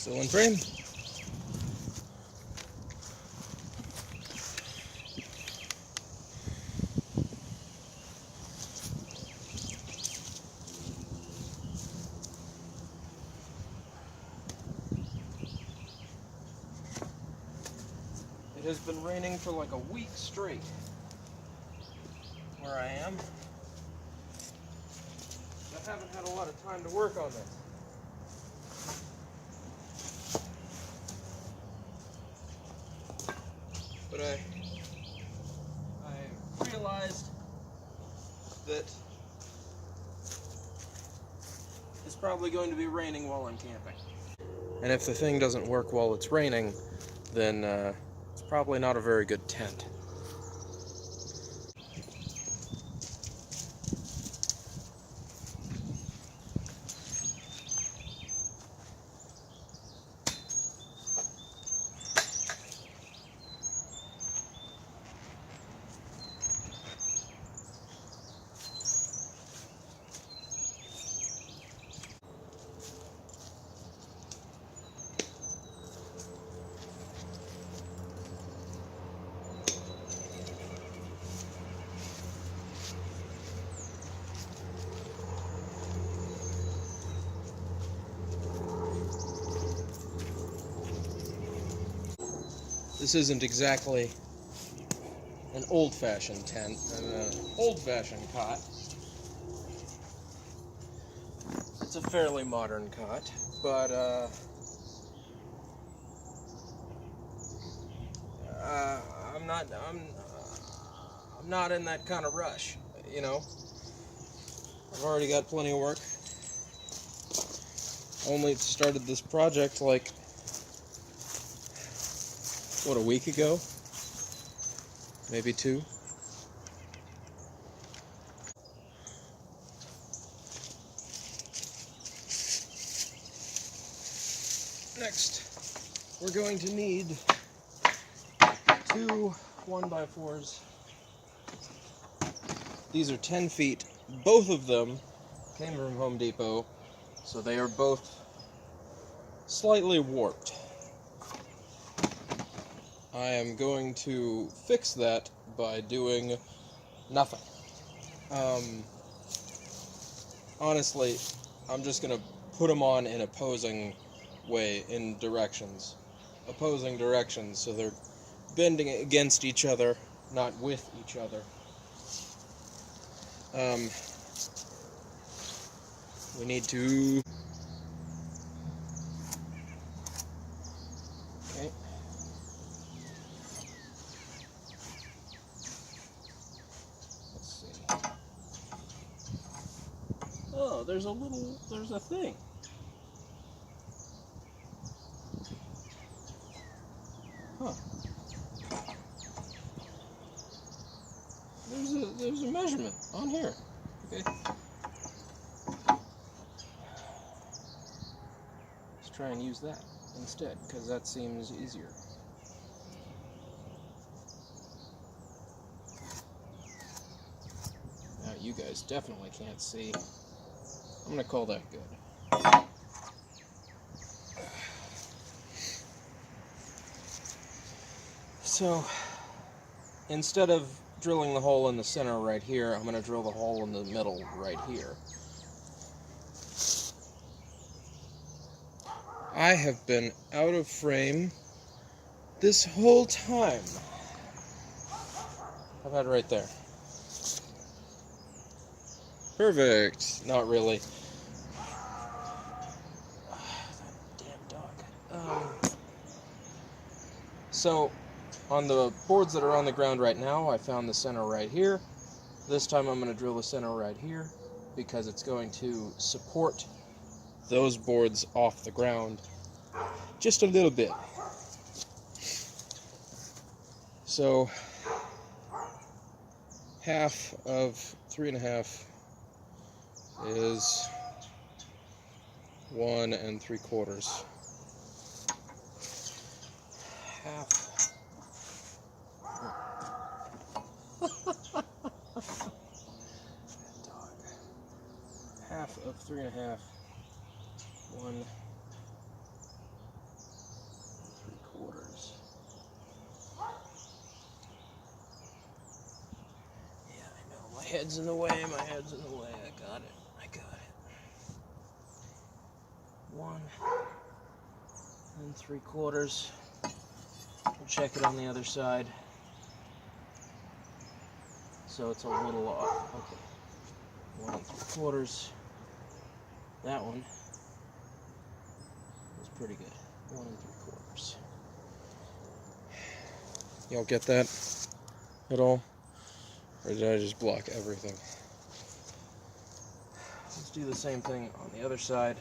Still in frame. It has been raining for like a week straight where I am. I haven't had a lot of time to work on this. But I realized that it's probably going to be raining while I'm camping. And if the thing doesn't work while it's raining, then it's probably not a very good tent. This isn't exactly an old-fashioned tent, an old-fashioned cot. It's a fairly modern cot, but I'm not in that kind of rush, you know. I've already got plenty of work. Only started this project like, what, a week ago? Maybe 2. Next, we're going to need 2 1x4s. These are 10 feet. Both of them came from Home Depot, so they are both slightly warped. I am going to fix that by doing nothing. Honestly, I'm just going to put them on in opposing way, in directions. Opposing directions, so they're bending against each other, not with each other. We need to... Okay. Let's see. Oh, there's a thing. Huh. There's a measurement on here. Okay. Let's try and use that instead, because that seems easier. Now you guys definitely can't see. I'm gonna call that good. So, instead of drilling the hole in the center right here, I'm gonna drill the hole in the middle right here. I have been out of frame this whole time. How about right there? Perfect. Not really. That damn dog. So, on the boards that are on the ground right now, I found the center right here. This time I'm going to drill the center right here, because it's going to support those boards off the ground just a little bit. So, half of 3.5 is 1 3/4. Half. Dog. Half of 3.5. 1 head's in the way, my head's in the way. I got it. 1 3/4. We'll check it on the other side. So it's a little off. Okay. 1 3/4. That one is pretty good. 1 3/4. Y'all get that at all? Or did I just block everything? Let's do the same thing on the other side.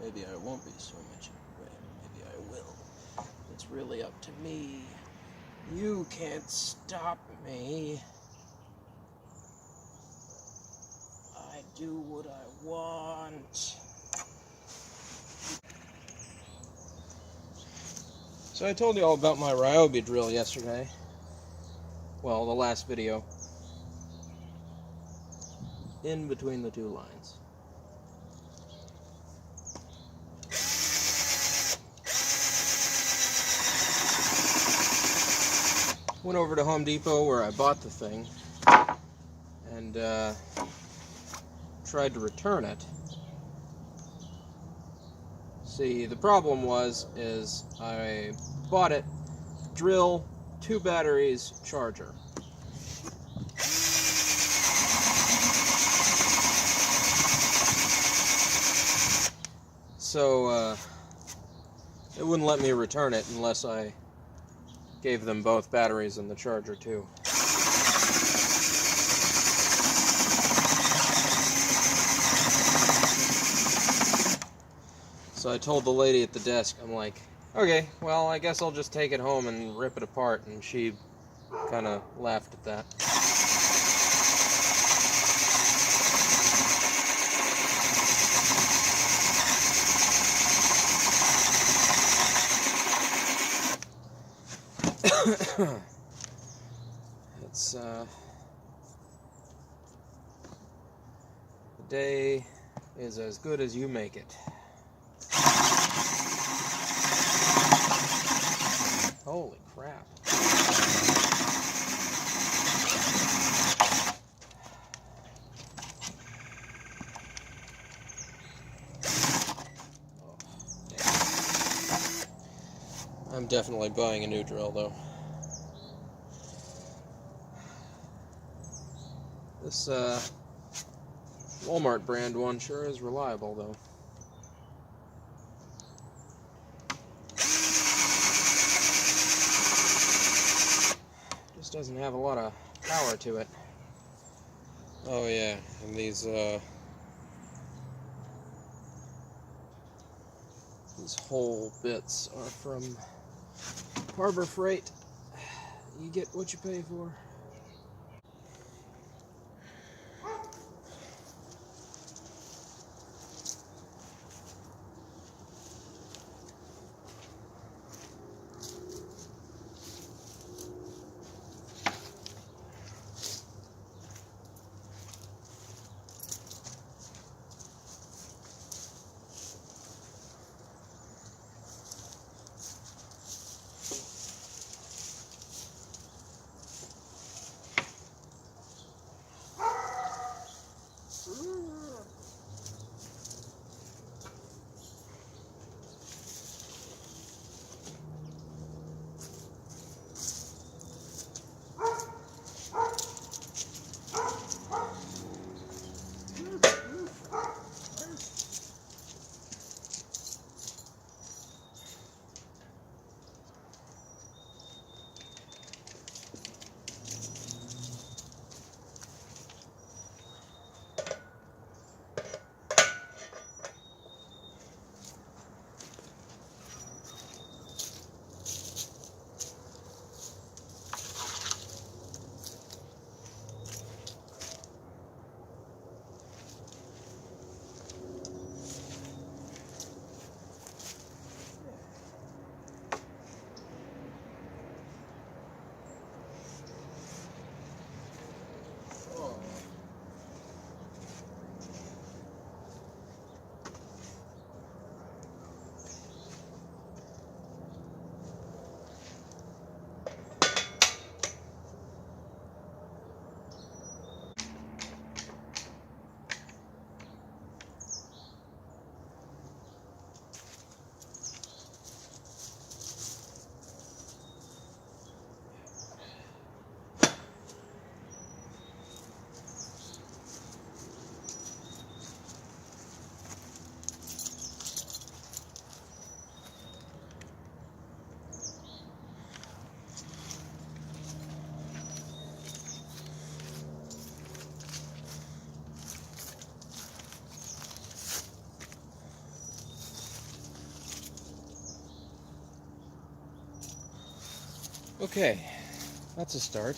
Maybe I won't be so much in the way. Maybe I will. It's really up to me. You can't stop me. I do what I want. So I told you all about my Ryobi drill yesterday. Well, the last video. In between the two lines. Went over to Home Depot where I bought the thing and tried to return it. See, the problem is I bought it, drill, 2 batteries, charger. So it wouldn't let me return it unless I gave them both batteries and the charger too. So I told the lady at the desk, I'm like, okay, well, I guess I'll just take it home and rip it apart, and she kind of laughed at that. It's the day is as good as you make it. Holy crap. Oh, I'm definitely buying a new drill though. This Walmart brand one sure is reliable though. Just doesn't have a lot of power to it. Oh yeah, and these whole bits are from Harbor Freight. You get what you pay for. Okay, that's a start.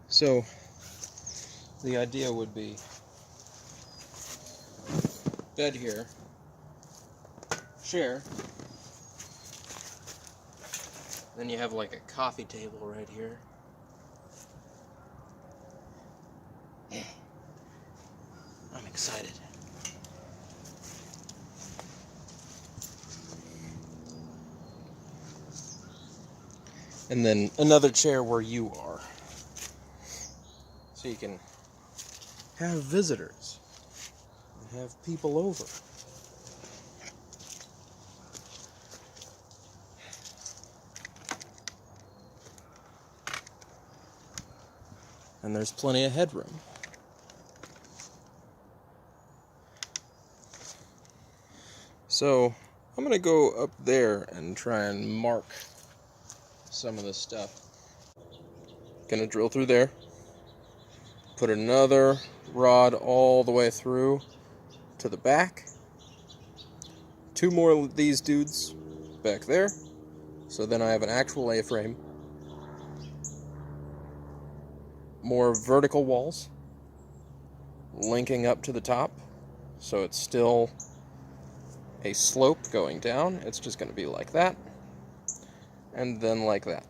So, the idea would be bed here, chair, then you have like a coffee table right here. I'm excited. And then another chair where you are. So you can have visitors and have people over. And there's plenty of headroom. So I'm gonna go up there and try and mark some of this stuff. Gonna drill through there. Put another rod all the way through to the back. 2 more of these dudes back there. So then I have an actual A-frame. More vertical walls linking up to the top. So it's still a slope going down. It's just going to be like that. And then like that.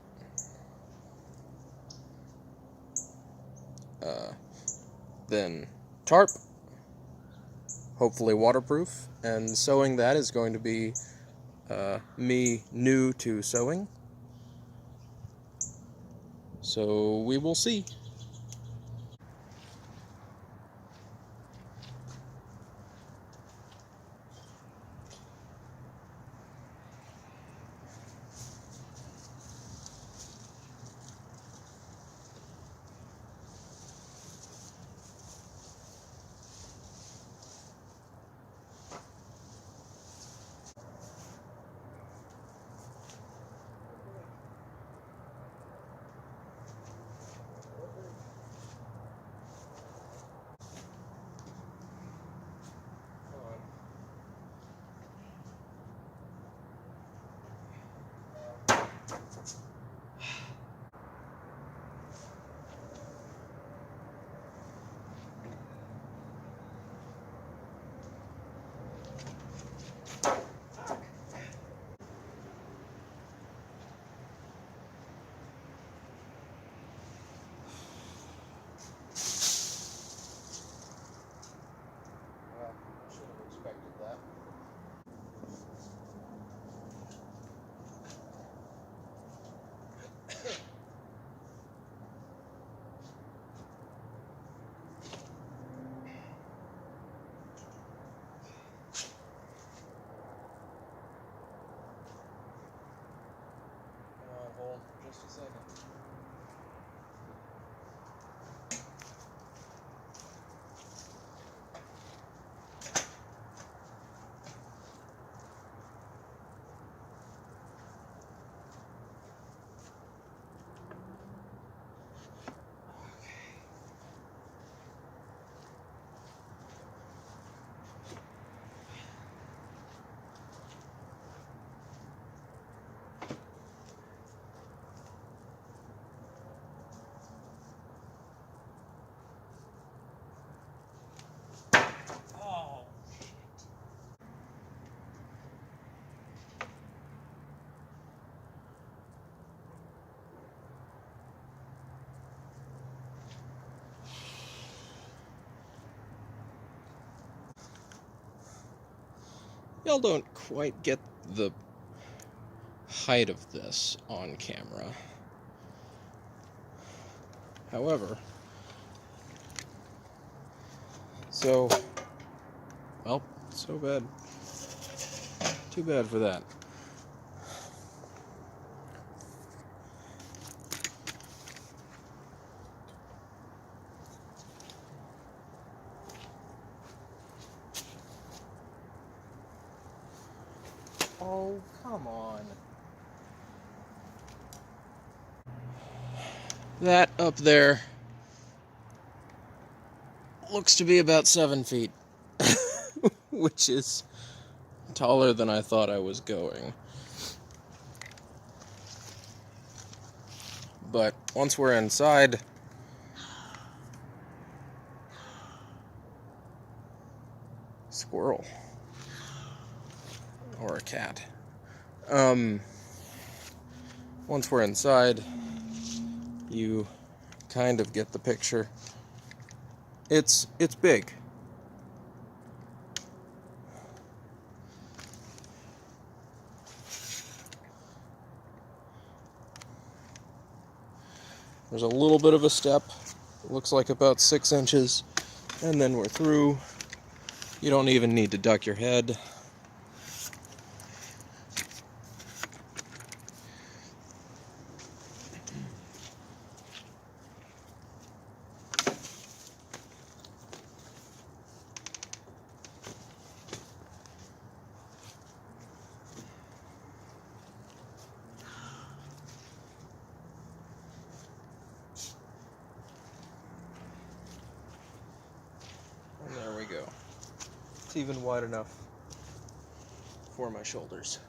Then tarp. Hopefully waterproof. And sewing that is going to be me new to sewing. So we will see. Hold just a second. Y'all don't quite get the height of this on camera. However, well, so bad. Too bad for that. Oh, come on. That up there looks to be about 7 feet, which is taller than I thought I was going. But once we're inside, squirrel or a cat. Once we're inside, you kind of get the picture. It's big. There's a little bit of a step, looks like about 6 inches, and then we're through. You don't even need to duck your head. And there we go. It's even wide enough for my shoulders.